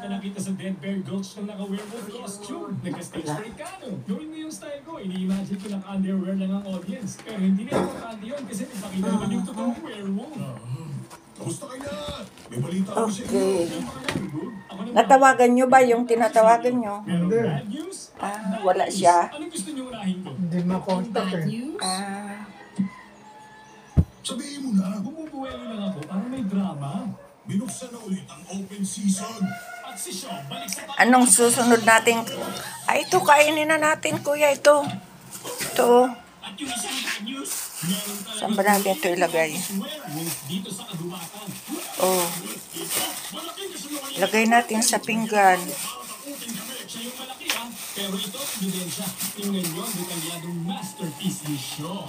kita nakita sa Dead Bear Gulch nung naka-werewolf costume. Nagka-stage straight ka, no? Gawin mo yung style ko. Ini-imagine ko naka-underwear lang ang audience. Pero hindi na importante yun kasi ipakita naman yung totoong werewolf. Kamusta kayo na? May balita ako sa inyo. Okay. Natawagan nyo ba yung tinatawagan nyo? Hindi. Wala siya. Ano gusto nyo unahin ko? Hindi makontak eh. Sabihin mo na. Bumubuelo lang ako para may drama. Binuksan na ulit ang open season. At si Sean, balik sa Anong susunod natin? Ay, ito, kainin na natin, kuya, ito. Ito. At yung isang bad news, meron talagang Saan ba natin ito ilagay? werewolf dito sa kagubatan. Oh. Lagay natin sa pinggan. Uting kami, siya yung malaki ha. Pero ito, ebidensya. Tingnan nyo ang detalyadong masterpiece ni Shaw.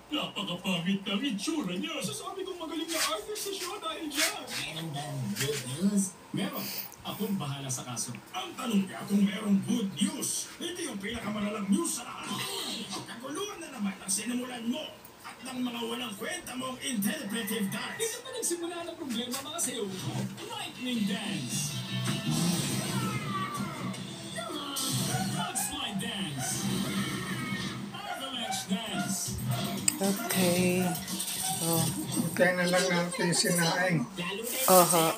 Napakapangit ng itsura niya. Sasabi kong magaling na artist sa Shaw dahil dyan. Meron bang good news? Meron. Akong bahala sa kaso. Ang tanong niya kung merong good news. Hindi yung pinakamalalang news sa lahat. Kaguluhan na naman ang sinimulan mo at ng mga walang kwenta mong interpretive dance. Dito pa nagsimula ng problema mga sayo. Lightning dance. Slide dance. Avalanche dance. Okay. Oh. Kaya na lang natin sinaing. Oho.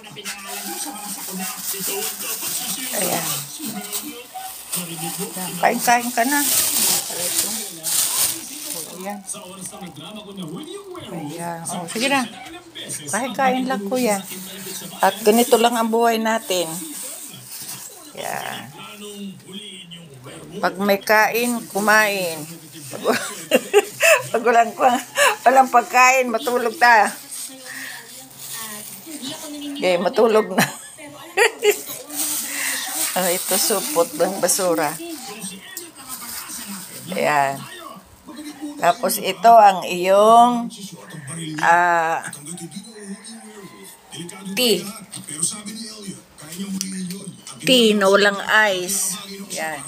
Ayan. Kain-kain ka na. Ayan. Sa oras na nagdrama ko na huli yung werewolf. Ayan. Oh, sige na. Kain-kain lang, kuya. At ganito lang ang buhay natin. Ayan. Pag may kain, kumain. Pag walang pagkain, matulog ta. Okay, matulog na. Ito supot ng basura. Ayan. Tapos ito ang iyong tea. Tea na walang ice. Ayan.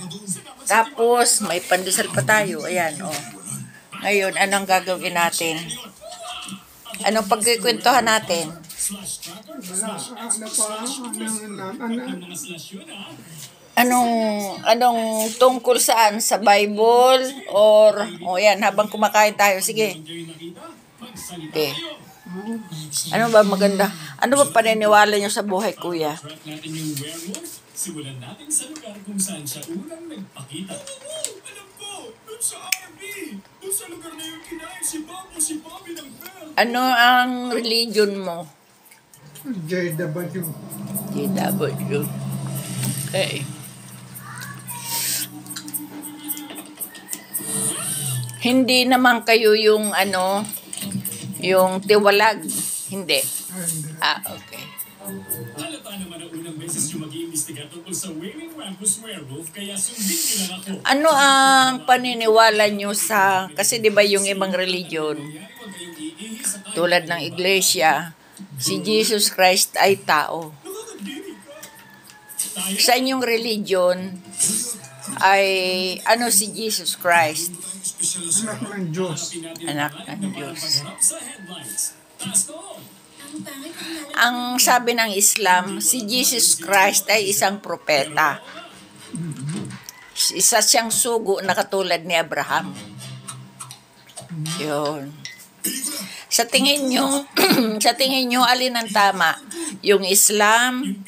Tapos may pandesal pa tayo. Ayan, oh. Ngayon, anong gagawin natin? Anong pagkikwentuhan natin? Anong tungkol saan? Sa Bible? Or, yan, habang kumakain tayo. Sige. Okay. Ano ba maganda? Ano ba paniniwala nyo sa buhay, kuya? Simulan natin sa lugar kung saan siya unang nagpakita. Alam ko! Doon sa RV! Doon sa lugar na yung kinain si Bobby ng bell! Ano ang religion mo? JW. JW. Okay. Hindi naman kayo yung yung tiwalag. Hindi. Okay. Halata naman ang unang beses yung mag-iimbestiga tungkol sa Wailing Wampus Werewolf, kaya sundin nyo lang ako. Ano ang paniniwala nyo sa, kasi di ba yung ibang religion, tulad ng iglesia, si Jesus Christ ay tao. Sa inyong religion ay ano si Jesus Christ? Anak ng Diyos. Anak ng Diyos. Ang sabi ng Islam, si Jesus Christ ay isang propeta. Isa siyang sugo na katulad ni Abraham. Yun. Sa tingin nyo, alin ang tama? Yung Islam,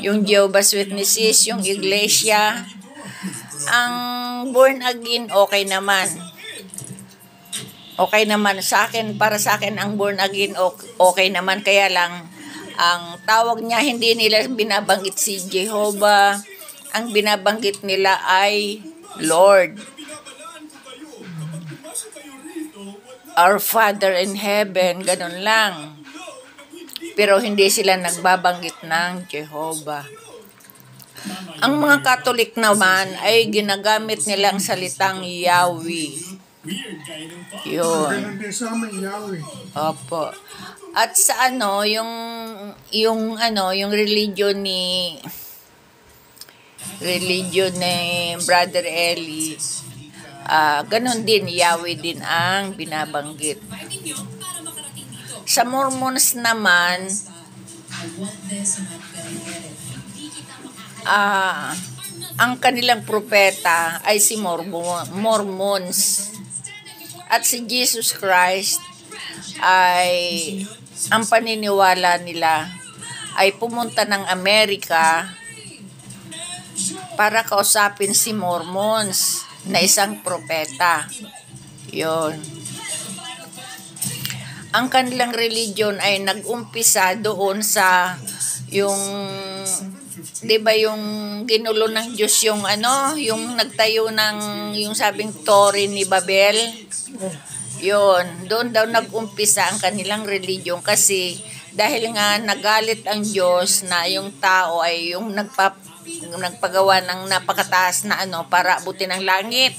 yung Jehovah's Witnesses, yung Iglesia, ang born again, okay naman. Okay naman sa akin, para sa akin ang born again okay naman, kaya lang ang tawag niya, hindi nila binabanggit si Jehovah, ang binabanggit nila ay Lord. Our Father in Heaven, ganun lang. Pero hindi sila nagbabanggit ng Jehovah. Ang mga Katolik naman ay ginagamit nilang salitang Yahweh. Yun. Opo. At sa yung religion ni Brother Eli, ganun din, Yahweh din ang binabanggit. Sa Mormons naman, Ang kanilang propeta ay si Mormons. At si Jesus Christ ay ang paniniwala nila ay pumunta ng Amerika para kausapin si Mormons na isang propeta. Yon. Ang kanilang religion ay nag-umpisa doon sa yung 'di ba yung ginulo ng Diyos yung yung nagtayo ng yung sabing Torre ni Babel. Yon, doon daw nag-umpisa ang kanilang religion kasi dahil nga nagalit ang Diyos na yung tao ay yung nagpagawa ng napakataas na para abutin ang langit.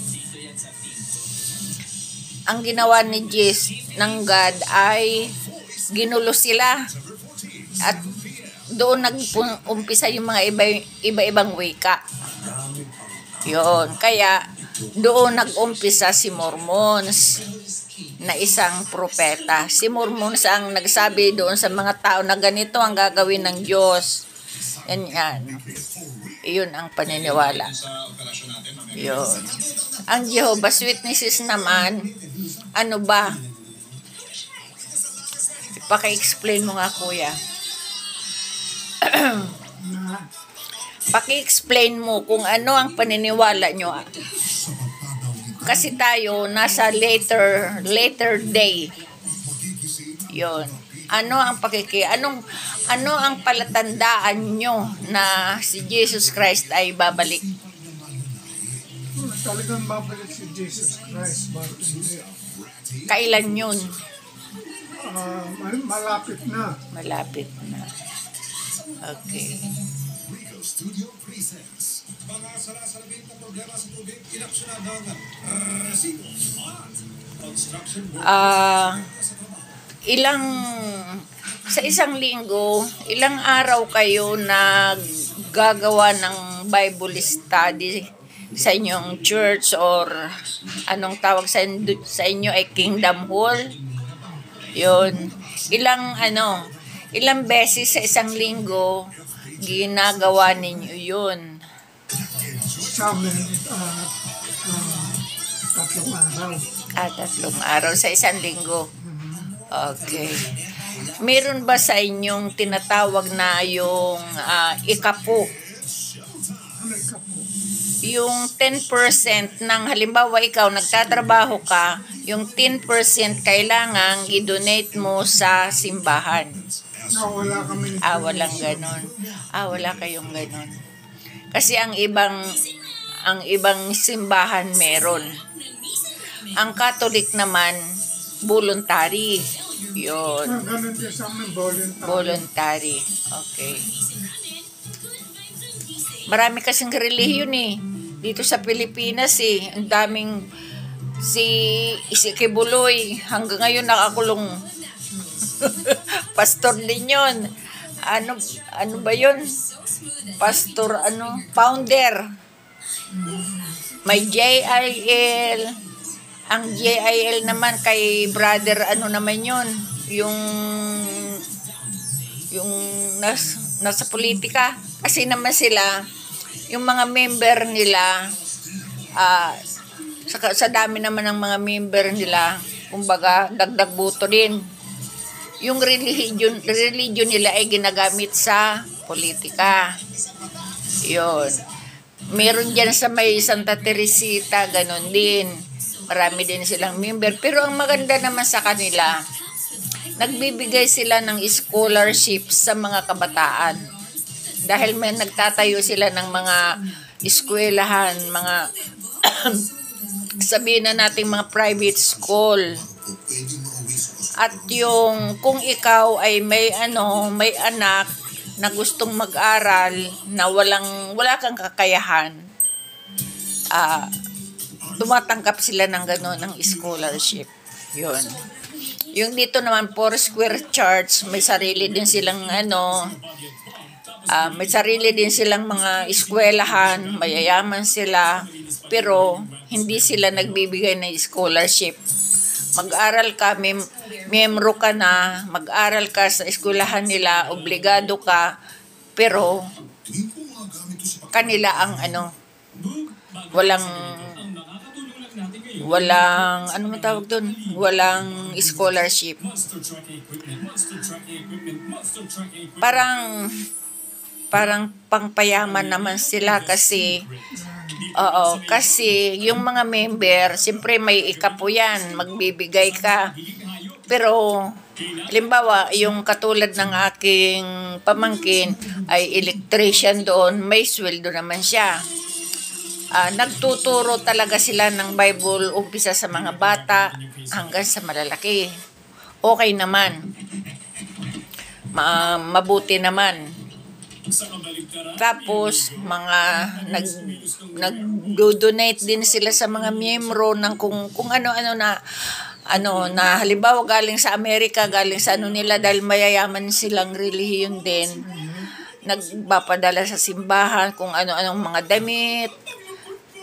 Ang ginawa ni ng God ay ginulo sila. At doon nag-umpisa yung mga iba-ibang wika. Yun. Kaya doon nag-umpisa si Mormons na isang propeta. Si Mormons ang nagsabi doon sa mga tao na ganito ang gagawin ng Diyos. Yan. Iyon ang paniniwala. Yun. Ang Jehovah's Witnesses naman, ano ba? Paki-explain mo nga, kuya. Paki-explain mo kung ano ang paniniwala nyo. Kasi tayo nasa later day. Yon. Ano ang ano ang palatandaan nyo na si Jesus Christ ay babalik? Talagang babalik si Jesus Christ. Kailan yun? Malapit na. Malapit na. Okay. Sa isang linggo, ilang araw kayo naggagawa ng Bible study sa inyong church or anong tawag sa inyo ay Kingdom Hall? Yun. Ilang beses sa isang linggo ginagawa ninyo yun? Sa amin, 3 araw. 3 araw sa isang linggo. Okay. Meron ba sa inyong tinatawag na yung ikapo? Ano ikapo? Yung 10% ng halimbawa ikaw nagtatrabaho ka, yung 10% kailangang i-donate mo sa simbahan. Wala kami. Walang ganon. Wala kayong ganon. Kasi ang ibang simbahan meron. Ang Catholic naman voluntary. Yun. Ganun din sa amin, Voluntary. Okay. Marami kasing relihiyon dito sa Pilipinas Ang daming si Kibuloy hanggang ngayon nakakulong. Pastor din yun. Ano ba yun? Pastor founder. May JIL. Ang JIL naman kay brother naman yun. Yung nasa politika. Kasi naman sila yung mga member nila sa dami naman ng mga member nila, kumbaga dagdag boto din. Yung religion nila ay ginagamit sa politika. Yun. Meron dyan sa may Santa Teresita, ganon din. Marami din silang member. Pero ang maganda naman sa kanila, nagbibigay sila ng scholarship sa mga kabataan. Dahil may nagtatayo sila ng mga eskwelahan, mga sabihin na natin mga private school. At kung ikaw ay may anak na gustong mag-aral na wala kang kakayahan, tumatanggap sila ng gano'n ng scholarship. Yun. Yung dito naman Foursquare Church, may sarili din silang may sarili din silang mga eskwelahan, mayayaman sila, pero hindi sila nagbibigay ng scholarship. mag-aral ka, miyembro ka na, mag-aral ka sa eskwelahan nila, obligado ka, pero kanila ang walang ano man tawag doon, walang scholarship. Parang pangpayaman naman sila kasi kasi yung mga member, siyempre may ikapo yan, magbibigay ka. Pero, halimbawa, yung katulad ng aking pamangkin ay electrician doon, may sweldo naman siya. Nagtuturo talaga sila ng Bible, umpisa sa mga bata hanggang sa malalaki. Okay naman. Mabuti naman. Tapos nag-donate din sila sa mga miyembro ng kung ano-ano na halimbawa galing sa Amerika, galing sa nila dahil mayayaman silang relihiyon din. Nagpapadala sa simbahan kung ano-anong mga damit,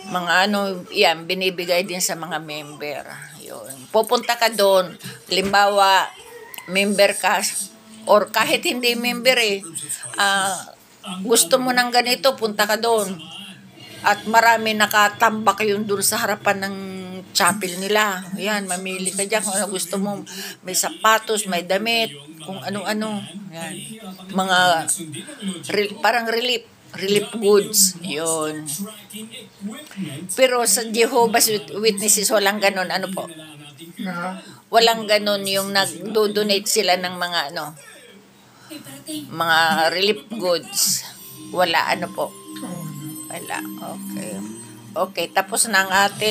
mga yan binibigay din sa mga member. Yun. Pupunta ka doon, halimbawa member ka or kahit hindi member gusto mo ng ganito, punta ka doon. At marami nakatambak yun doon sa harapan ng chapel nila. Yan, mamili ka dyan kung ano gusto mo. May sapatos, may damit, kung ano-ano. Yan. Mga parang relief goods. Yun. Pero sa Jehovah's Witnesses, walang ganon. Ano po? Walang ganon yung nag-donate sila ng mga mga relief goods. Wala, po. Wala. Okay. Okay, tapos na ang ating